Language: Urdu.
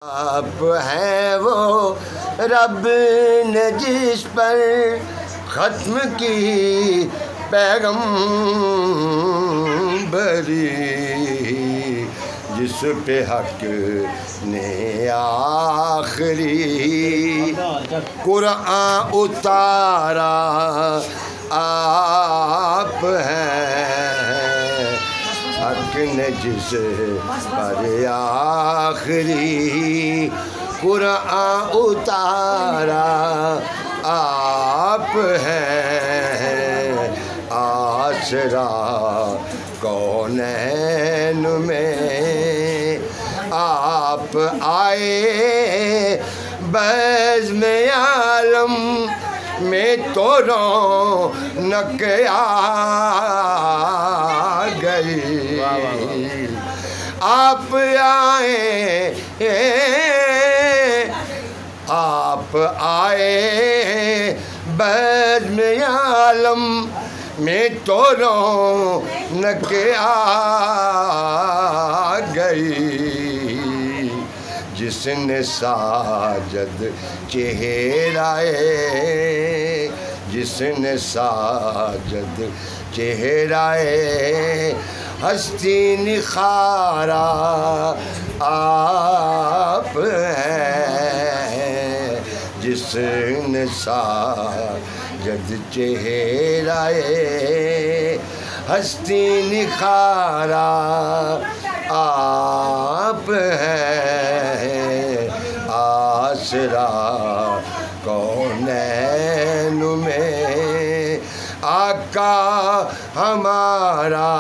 آپ ہیں وہ رب نے جس پر ختم کی پیغمبری، جس پہ حق نے آخری قرآن اتارا آپ ہیں، حق نے جس پر آخری قرآن اتارا آپ ہیں، آسرا کونین میں آپ آئے، بزم عالم میں تو رونق آ گئی، آپ آئے بزم عالم میں تو رونق آ گئی، جس نے ساجد چہرائے، جس نے ساجد چہرائے ہستی نکھارا آپ ہیں، جس نے ساجد چہرائے ہستی نکھارا آپ ہیں، آسرا کونین میں آقا ہمارا